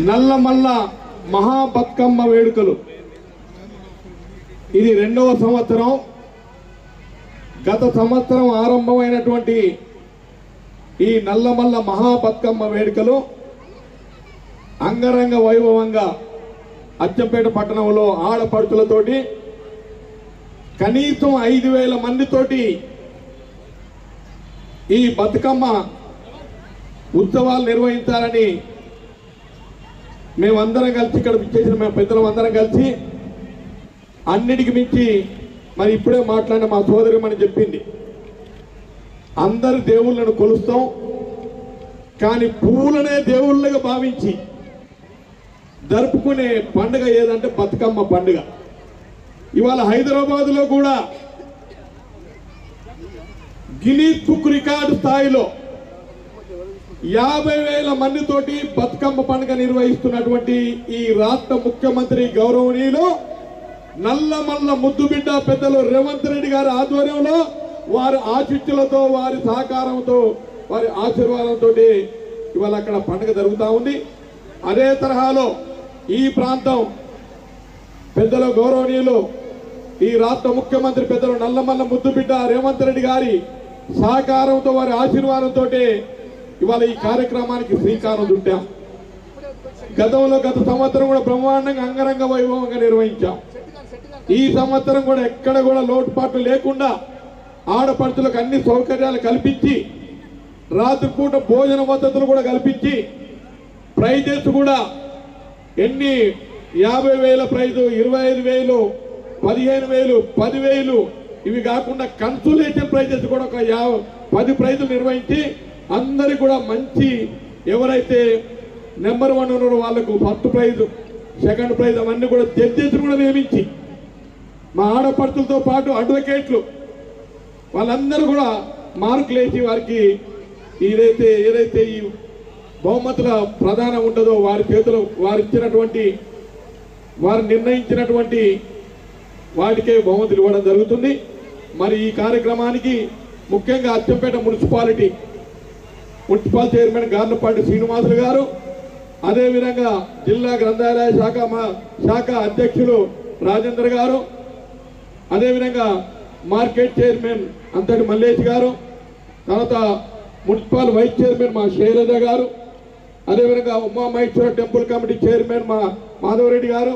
నల్లమల్ల మహాబతుకమ్మ వేడుకలు ఇది రెండవ సంవత్సరం. గత సంవత్సరం ఆరంభమైనటువంటి ఈ నల్లమల్ల మహాబతుకమ్మ వేడుకలు అంగరంగ వైభవంగా అచ్చంపేట పట్టణంలో ఆడపడుచులతోటి కనీసం 5,000 మందితోటి ఈ బతుకమ్మ ఉత్సవాలు నిర్వహించాలని మేమందరం కలిసి ఇక్కడ చేసిన మేము పెద్దలు అందరం కలిసి అన్నిటికి మించి మరి ఇప్పుడే మాట్లాడిన మా సోదరిమని చెప్పింది, అందరు దేవుళ్ళను కొలుస్తాం కానీ పువ్వులనే దేవుళ్ళగా భావించి జరుపుకునే పండుగ ఏదంటే బతుకమ్మ పండుగ. ఇవాళ హైదరాబాద్లో కూడా గిన్నీస్ బుక్ రికార్డు స్థాయిలో 50,000 మందితోటి బతుకమ్మ పండుగ నిర్వహిస్తున్నటువంటి ఈ రాష్ట్ర ముఖ్యమంత్రి గౌరవనీయులు నల్లమల్ల ముద్దుబిడ్డ పెద్దలు రేవంత్ రెడ్డి గారి ఆధ్వర్యంలో వారి ఆశీస్సులతో వారి సహకారంతో వారి ఆశీర్వాదంతో ఇవాళ అక్కడ పండుగ జరుగుతూ ఉంది. అదే తరహాలో ఈ ప్రాంతం పెద్దలు గౌరవనీయులు ఈ రాష్ట్ర ముఖ్యమంత్రి పెద్దలు నల్లమల్ల ముద్దుబిడ్డ రేవంత్ రెడ్డి గారి సహకారంతో వారి ఆశీర్వాదంతో ఇవాళ ఈ కార్యక్రమానికి శ్రీకారం చుట్టాం. గత సంవత్సరం కూడా బ్రహ్మాండంగా అంగరంగ వైభవంగా నిర్వహించాం. ఈ సంవత్సరం కూడా ఎక్కడ కూడా లోటుపాట్లు లేకుండా ఆడపడుచులకు అన్ని సౌకర్యాలు కల్పించి రాత్రిపూట భోజన వసతులు కూడా కల్పించి ప్రైజెస్ కూడా ఎన్ని 50,000 ప్రైజు, 25,000, 15,000, 10,000 ఇవి కాకుండా కన్సులేషన్ ప్రైజెస్ కూడా ఒక 10 ప్రైజులు నిర్వహించి అందరికి కూడా మంచి ఎవరైతే నెంబర్ 1 ఉన్నారో వాళ్ళకు ఫస్ట్ ప్రైజ్, సెకండ్ ప్రైజ్ అవన్నీ కూడా జడ్జెస్ కూడా నియమించి మా ఆడపడుతులతో పాటు అడ్వకేట్లు వాళ్ళందరూ కూడా మార్కులు వేసి వారికి ఏదైతే ఈ బహుమతుల ప్రధానం ఉంటుందో వారి చేతులు వారు నిర్ణయించినటువంటి వాటికే బహుమతులు ఇవ్వడం జరుగుతుంది. మరి ఈ కార్యక్రమానికి ముఖ్యంగా అచ్చంపేట మున్సిపల్ చైర్మన్ గార్లపాటి శ్రీనివాసులు గారు, అదేవిధంగా జిల్లా గ్రంథాలయ శాఖ అధ్యక్షులు రాజేంద్ర గారు, అదేవిధంగా మార్కెట్ చైర్మన్ అంతటి మల్లేష్ గారు, తర్వాత మున్సిపల్ వైస్ చైర్మన్ మా శైలజ గారు, అదేవిధంగా ఉమామహేశ్వర టెంపుల్ కమిటీ చైర్మన్ మా మాధవరెడ్డి గారు,